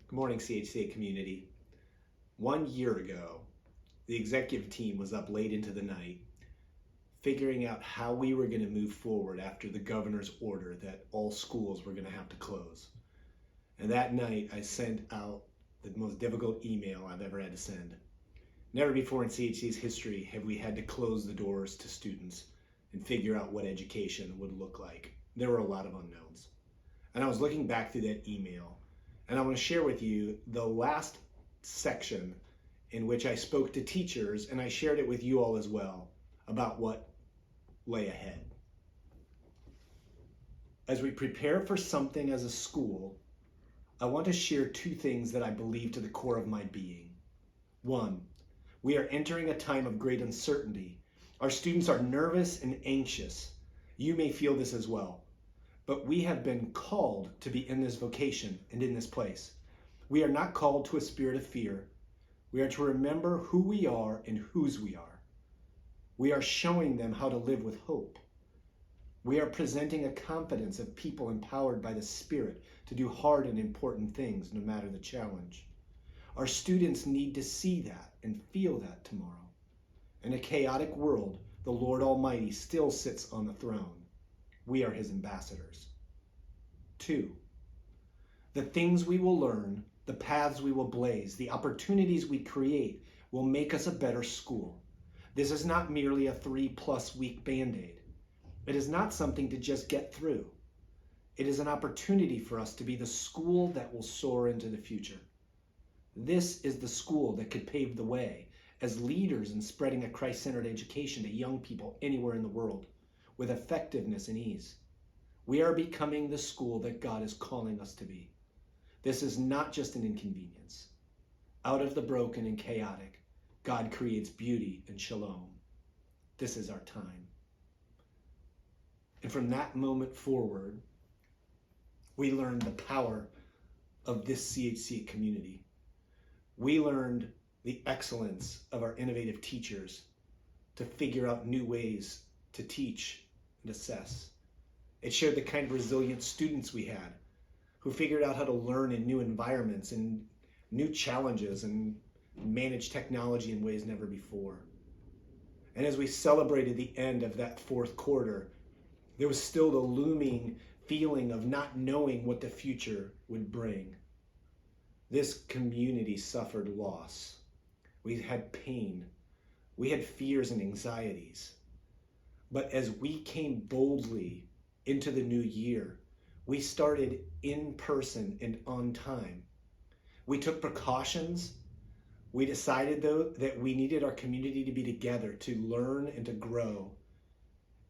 Good morning, CHCA community. 1 year ago, the executive team was up late into the night figuring out how we were going to move forward after the governor's order that all schools were going to have to close. And that night, I sent out the most difficult email I've ever had to send. Never before in CHC's history have we had to close the doors to students and figure out what education would look like. There were a lot of unknowns. And I was looking back through that email, and I want to share with you the last section in which I spoke to teachers, and I shared it with you all as well, about what lay ahead. As we prepare for something as a school, I want to share two things that I believe to the core of my being. One, we are entering a time of great uncertainty. Our students are nervous and anxious. You may feel this as well. But we have been called to be in this vocation and in this place. We are not called to a spirit of fear. We are to remember who we are and whose we are. We are showing them how to live with hope. We are presenting a confidence of people empowered by the Spirit to do hard and important things, no matter the challenge. Our students need to see that and feel that tomorrow. In a chaotic world, the Lord Almighty still sits on the throne. We are his ambassadors. 2, the things we will learn, the paths we will blaze, the opportunities we create will make us a better school. This is not merely a 3+ week Band-Aid. It is not something to just get through. It is an opportunity for us to be the school that will soar into the future. This is the school that could pave the way as leaders in spreading a Christ-centered education to young people anywhere in the world, with effectiveness and ease. We are becoming the school that God is calling us to be. This is not just an inconvenience. Out of the broken and chaotic, God creates beauty and shalom. This is our time. And from that moment forward, we learned the power of this CHC community. We learned the excellence of our innovative teachers to figure out new ways to teach and assess. It showed the kind of resilient students we had who figured out how to learn in new environments and new challenges and manage technology in ways never before. And as we celebrated the end of that fourth quarter, there was still the looming feeling of not knowing what the future would bring. This community suffered loss. We had pain. We had fears and anxieties. But as we came boldly into the new year, we started in person and on time. We took precautions. We decided, though, that we needed our community to be together to learn and to grow.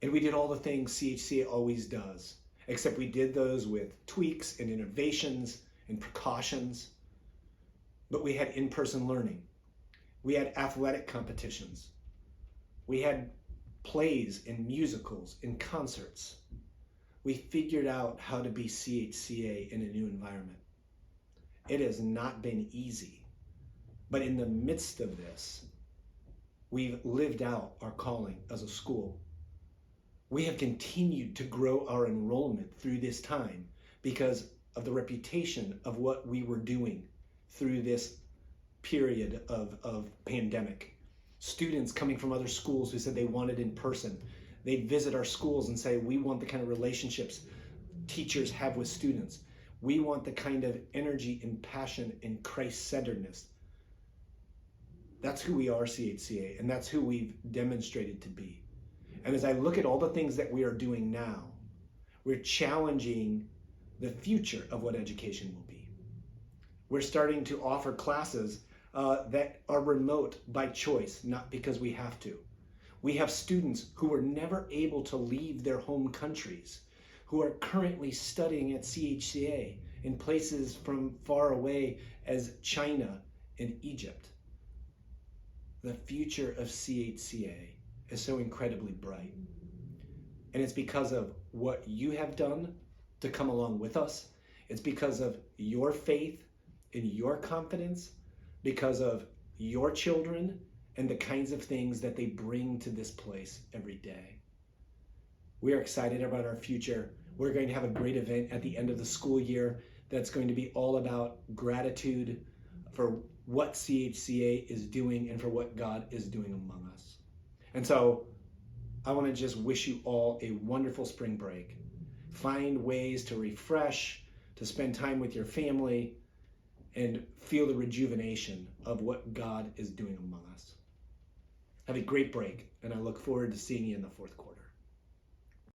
And we did all the things CHCA always does, except we did those with tweaks and innovations and precautions. But we had in-person learning. We had athletic competitions. We had plays and musicals and concerts. We figured out how to be CHCA in a new environment. It has not been easy, but in the midst of this, we've lived out our calling as a school. We have continued to grow our enrollment through this time because of the reputation of what we were doing through this period of pandemic. Students coming from other schools who said they wanted in person. They visit our schools and say, we want the kind of relationships teachers have with students. We want the kind of energy and passion and Christ-centeredness. That's who we are, CHCA, and that's who we've demonstrated to be. And as I look at all the things that we are doing now, we're challenging the future of what education will be. We're starting to offer classes that are remote by choice, not because we have to. We have students who were never able to leave their home countries, who are currently studying at CHCA in places from far away as China and Egypt. The future of CHCA is so incredibly bright. And it's because of what you have done to come along with us. It's because of your faith and your confidence, because of your children and the kinds of things that they bring to this place every day. We are excited about our future. We're going to have a great event at the end of the school year that's going to be all about gratitude for what CHCA is doing and for what God is doing among us. And so I want to just wish you all a wonderful spring break. Find ways to refresh, to spend time with your family, and feel the rejuvenation of what God is doing among us. Have a great break, and I look forward to seeing you in the fourth quarter.